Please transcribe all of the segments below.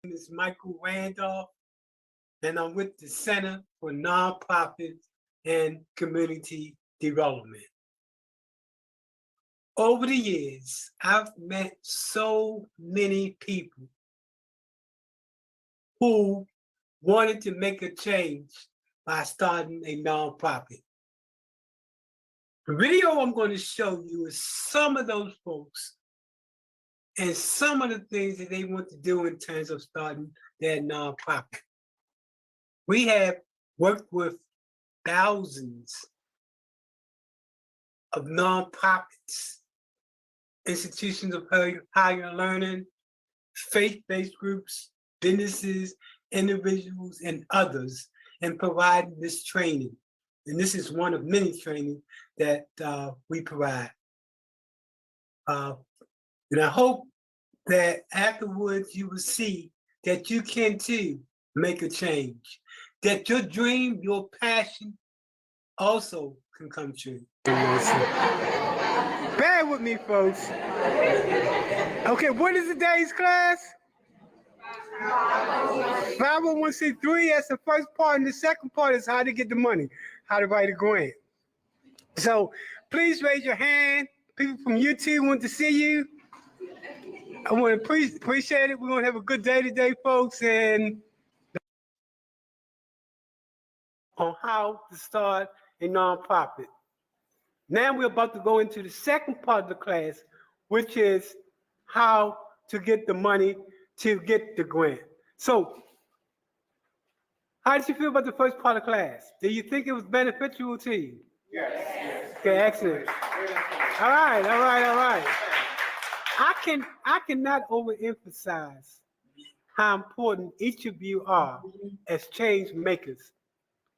name is Michael Randolph, and I'm with the Center for Nonprofits and Community Development. Over the years, I've met so many people who wanted to make a change by starting a nonprofit. The video I'm going to show you is some of those folks and some of the things that they want to do in terms of starting their nonprofit. We have worked with thousands of nonprofits, institutions of higher learning, faith-based groups, businesses, individuals, and others in providing this training. And this is one of many training that we provide. And I hope that afterwards you will see that you can too make a change, that your dream, your passion also can come true. Bear with me, folks. Okay, what is today's class? 501c3, that's the first part, and the second part is how to get the money, how to write a grant. So please raise your hand. People from YouTube want to see you. I want to appreciate it. We're going to have a good day today, folks, and on how to start a nonprofit. Now we're about to go into the second part of the class, which is how to get the money to get the grant. So, how did you feel about the first part of class? Did you think it was beneficial to you? Yes. Okay, excellent. All right. I cannot overemphasize how important each of you are as change makers,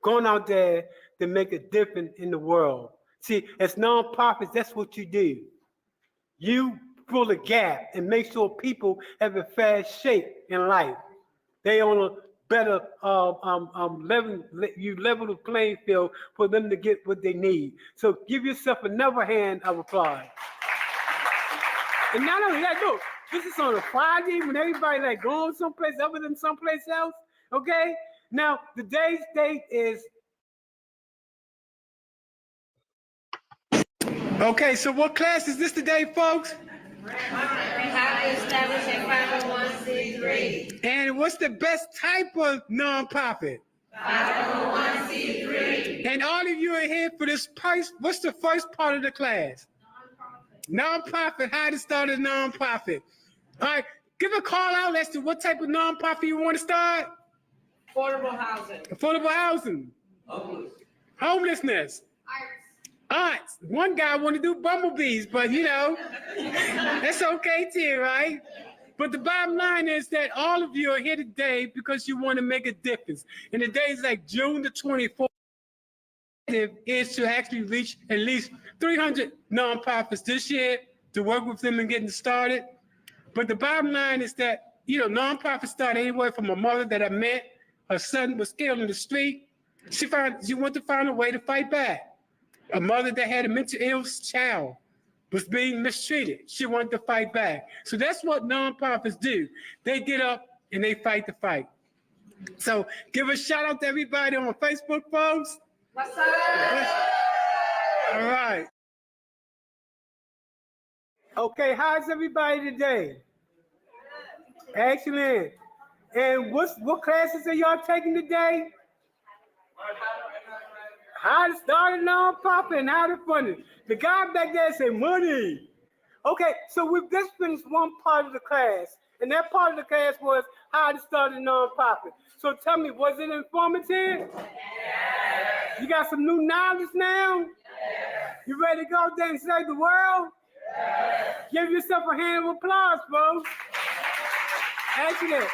going out there to make a difference in the world. See, as nonprofits, that's what you do. You fill a gap and make sure people have a fair shake in life. They on a better you level the playing field for them to get what they need. So give yourself another hand of applause. And not only that, look, this is on a Friday when everybody like going someplace other than someplace else. Okay? Now today's date is. Okay, so what class is this today, folks? How to establish a 501c3. And what's the best type of nonprofit? 501c3. And all of you are here for this price. What's the first part of the class? Nonprofit, how to start a nonprofit. All right, give a call out as to what type of nonprofit you want to start. Affordable housing. Affordable housing. Homelessness. Arts. One guy want to do bumblebees, but you know, that's okay too, right? But the bottom line is that all of you are here today because you want to make a difference. And the day is like June the 24th is to actually reach at least 300 nonprofits this year to work with them and getting started. But the bottom line is that, you know, nonprofits start anywhere from a mother that I met, her son was killed in the street. She wanted to find a way to fight back. A mother that had a mental ill child was being mistreated. She wanted to fight back. So that's what nonprofits do. They get up and they fight the fight. So give a shout out to everybody on Facebook, folks. What's up? All right. Okay, how's everybody today? Excellent. And what classes are y'all taking today? How to start a nonprofit and how to fund it. The guy back there said money. Okay, so we've just finished one part of the class, and that part of the class was how to start a nonprofit. So tell me, was it informative? Yes. You got some new knowledge now? Yes. You ready to go out there and save the world? Yes. Give yourself a hand of applause, folks. Excellent.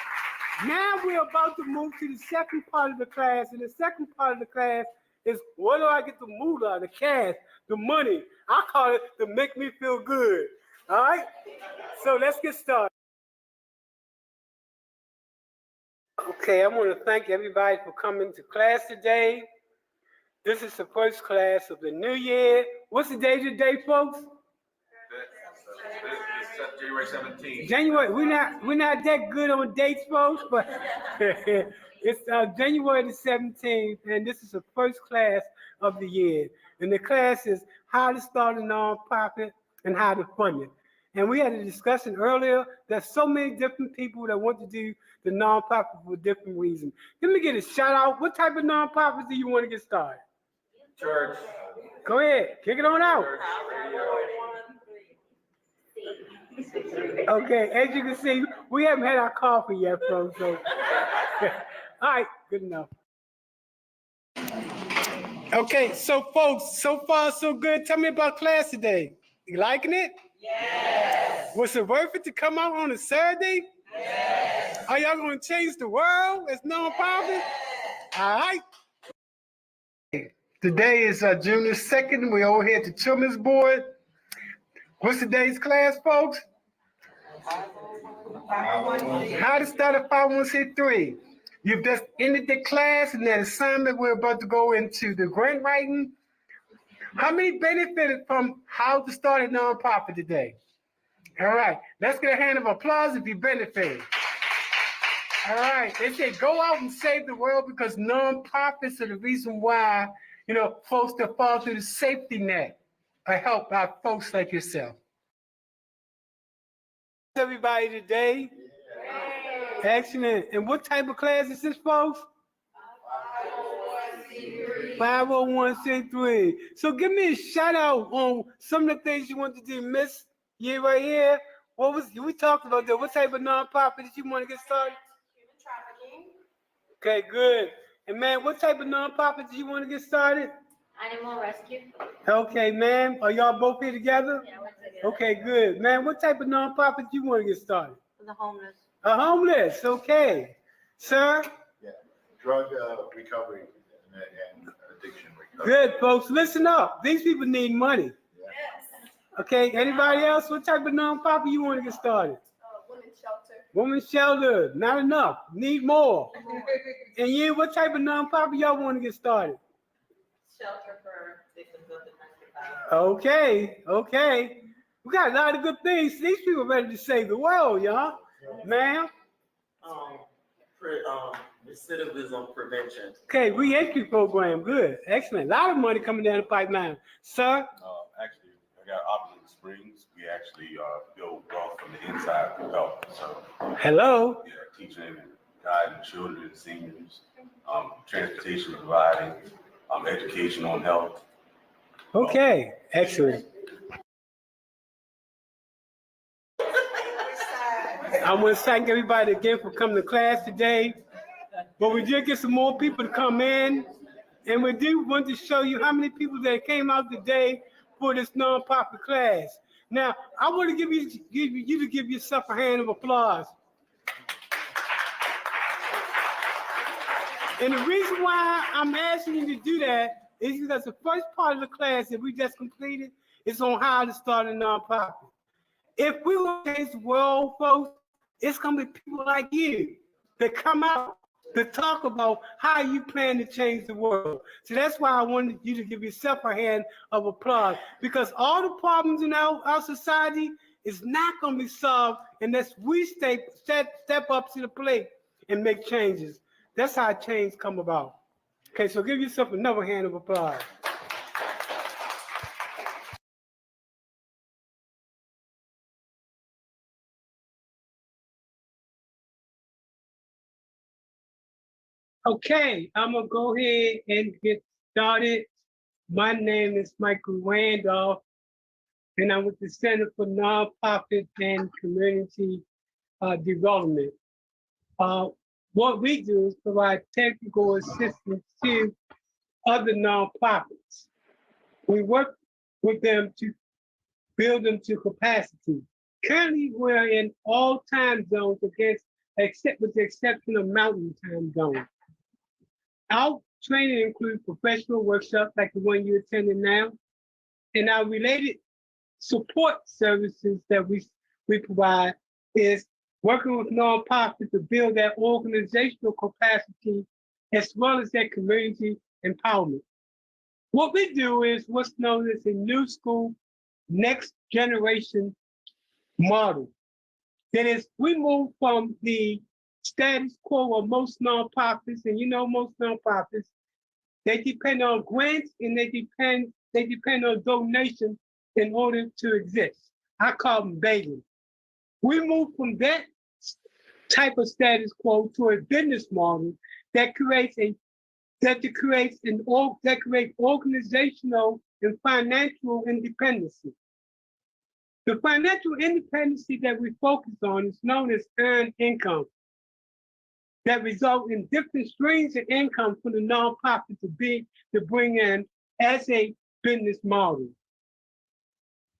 Now we're about to move to the second part of the class, and the second part of the class is where do I get the moolah, the cash, the money? I call it to make me feel good. All right? So let's get started. Okay, I want to thank everybody for coming to class today. This is the first class of the new year. What's the day today, folks? This January 17th. January, we're not that good on dates, folks, but it's January the 17th, and this is the first class of the year. And the class is how to start a nonprofit and how to fund it. And we had a discussion earlier. There's so many different people that want to do the nonprofit for different reasons. Let me get a shout out. What type of nonprofits do you want to get started? Church. Go ahead, kick it on out. Okay, as you can see, we haven't had our coffee yet, folks. So, all right, good enough. Okay, so folks, so far so good. Tell me about class today. You liking it? Yes. Was it worth it to come out on a Saturday? Yes. Are y'all gonna change the world as nonprofit? All right. Today is June the 2nd. We're over here at the Children's Board. What's today's class, folks? How to start a 501c3. You've just ended the class and that assignment. We're about to go into the grant writing. How many benefited from how to start a nonprofit today? All right, let's get a hand of applause if you benefited. All right, they say go out and save the world because nonprofits are the reason why, folks that fall through the safety net are helped by folks like yourself. Everybody today? Excellent. And what type of class is this, folks? 501c3. So give me a shout out on some of the things you want to do, Miss. You right here. We talked about that. What type of nonprofit did you want to get started? Human trafficking. Okay, good. And man, what type of nonprofit do you want to get started? Animal rescue. Okay, ma'am. Are y'all both here together? Yeah, we're together. Okay, good. Man, what type of nonprofit do you want to get started? For the homeless. A homeless. Okay. Sir? Yeah, drug recovery and addiction recovery. Good, folks. Listen up. These people need money. Yeah. Okay, anybody else? What type of nonprofit you want to get started? Women's shelter. Women's shelter. Not enough. Need more. And you, what type of nonprofit y'all want to get started? Shelter for victims of domestic violence. Okay. We got a lot of good things. These people are ready to save the world, y'all. Ma'am? Recidivism prevention. Okay, re-entry program. Good. Excellent. A lot of money coming down the pipeline. Sir? Actually, I got Opulent Springs. We actually build wealth from the inside to help. So, Hello? yeah, teaching and guiding children and seniors, transportation providing, education on health. Okay. Excellent. I want to thank everybody again for coming to class today. But we did get some more people to come in. And we do want to show you how many people that came out today for this nonprofit class. Now, I want to give you to give yourself a hand of applause. And the reason why I'm asking you to do that is because the first part of the class that we just completed is on how to start a nonprofit. If we want to change the world, folks, it's going to be people like you that come out to talk about how you plan to change the world. So that's why I wanted you to give yourself a hand of applause, because all the problems in our society is not going to be solved unless we step up to the plate and make changes. That's how change come about. Okay, so give yourself another hand of applause. Okay, I'm gonna go ahead and get started. My name is Michael Randolph, and I'm with the Center for Nonprofit and Community Development. What we do is provide technical assistance to other nonprofits. We work with them to build them to capacity. Currently, we're in all time zones with the exception of Mountain Time Zone. Our training includes professional workshops like the one you're attending now, and our related support services that we provide is working with nonprofits to build their organizational capacity as well as their community empowerment. What we do is what's known as a new school, next generation model. That is, we move from the status quo of most nonprofits, and you know most nonprofits, they depend on grants and they depend on donations in order to exist. I call them begging. We move from that type of status quo to a business model that creates organizational and financial independence. The financial independence that we focus on is known as earned income, that result in different streams of income for the nonprofit to bring in as a business model.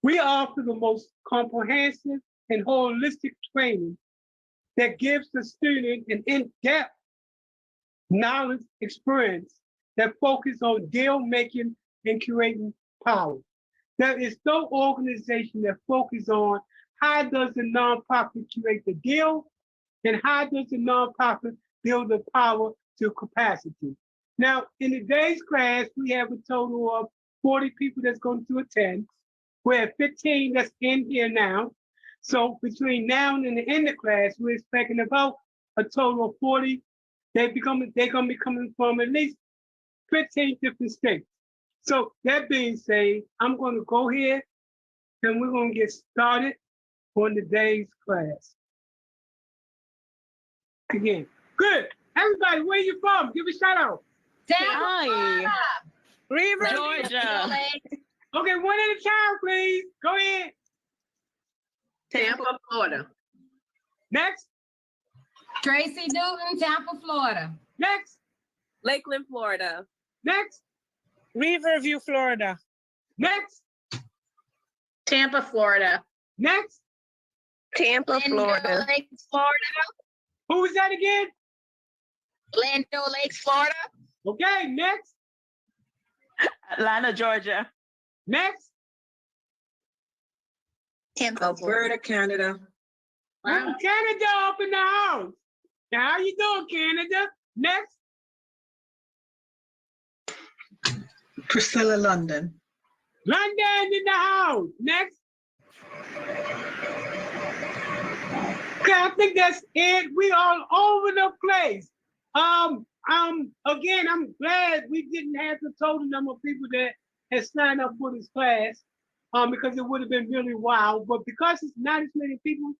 We offer the most comprehensive and holistic training that gives the student an in-depth knowledge experience that focuses on deal making and creating power. There is no organization that focuses on how does the nonprofit create the deal and how does the nonprofit build the power to capacity. Now, in today's class, we have a total of 40 people that's going to attend. We have 15 that's in here now. So between now and the end of class, we're expecting about a total of 40. They're gonna be coming from at least 15 different states. So that being said, I'm gonna go here and we're gonna get started on today's class. Again, good. Everybody, where you from? Give a shout out. Hi. Georgia. Okay, one at a time, please. Go ahead. Tampa, Florida. Next, Tracy Newton, Tampa, Florida. next, Lakeland, Florida. next, Riverview, Florida. next, Tampa, Florida. next. Tampa, Florida. Lakes, Florida. Who was that again? Glendale Lakes, Florida. Okay, next, Atlanta, Georgia. next. Alberta, Canada. Wow. Canada up in the house. Now, how you doing, Canada? Next, Priscilla, London. London in the house. Next. Okay, I think that's it. We all over the place. Again, I'm glad we didn't have the total number of people that had signed up for this class, because it would have been really wild. But because it's not as many people,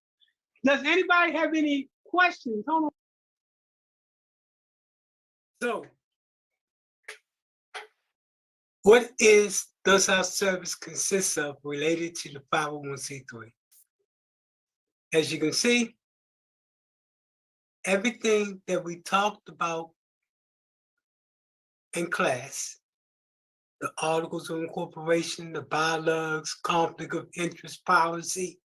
does anybody have any questions? Hold on. So, what does our service consist of related to the 501c3? As you can see, everything that we talked about in class, the articles of incorporation, the bylaws, conflict of interest policy,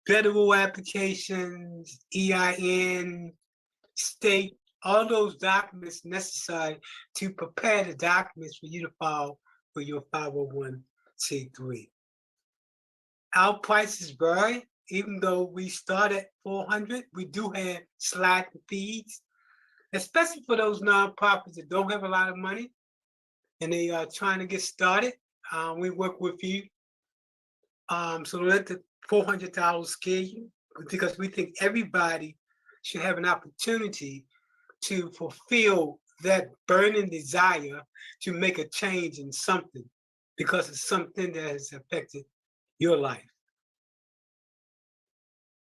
federal applications, EIN, state, all those documents necessary to prepare the documents for you to file for your 501c3. Our prices vary. Even though we start at $400, we do have slide fees, especially for those nonprofits that don't have a lot of money and they are trying to get started. We work with you. So don't let the $400 scare you, because we think everybody should have an opportunity to fulfill that burning desire to make a change in something, because it's something that has affected your life.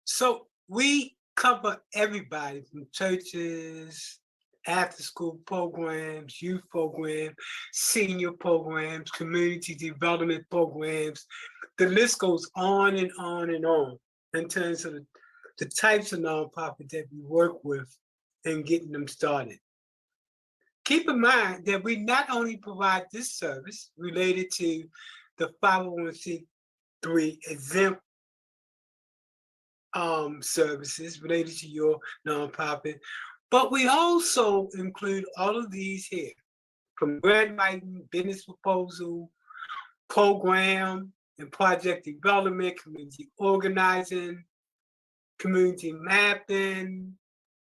So we cover everybody from churches, after-school programs, youth programs, senior programs, community development programs. The list goes on and on and on in terms of the types of nonprofits that we work with and getting them started. Keep in mind that we not only provide this service related to the 501c3 exempt services related to your nonprofit, but we also include all of these here, from grant writing, business proposal, program and project development, community organizing, community mapping,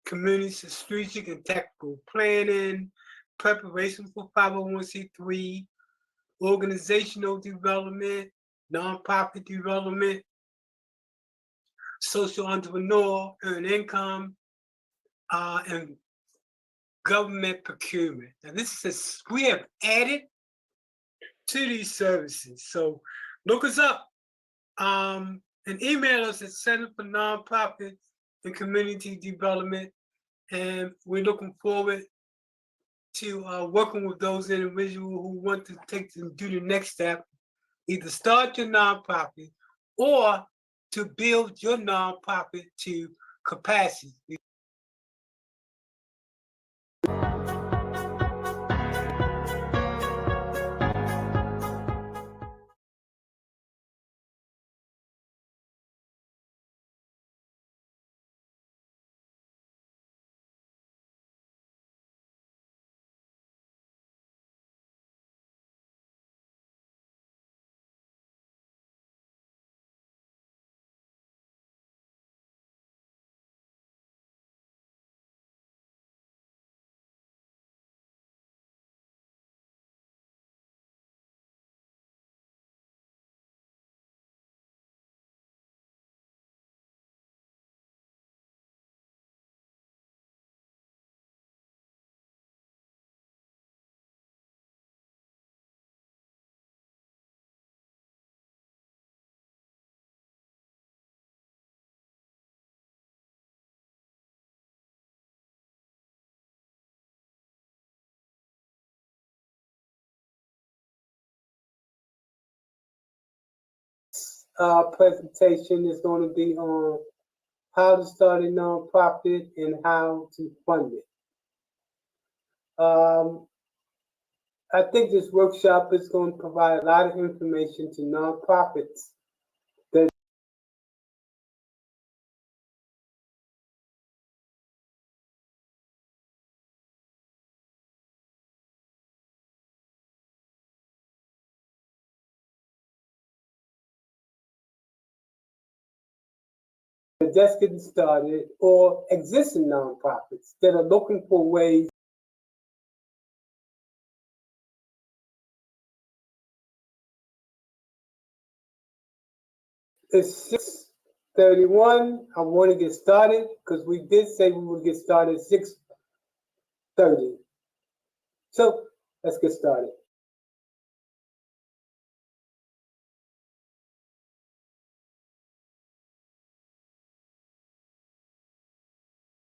community strategic and technical planning, preparation for 501c3, organizational development, nonprofit development, social entrepreneur, earn income, and government procurement. Now this is, we have added to these services. So look us up and email us at Center for Nonprofit and Community Development. And we're looking forward to working with those individuals who want to do the next step, either start your nonprofit or to build your nonprofit to capacity. Presentation is going to be on how to start a nonprofit and how to fund it. I think this workshop is going to provide a lot of information to nonprofits that are just getting started, or existing nonprofits that are looking for ways It's 6:31. I want to get started because we did say we would get started at 6:30. So let's get started.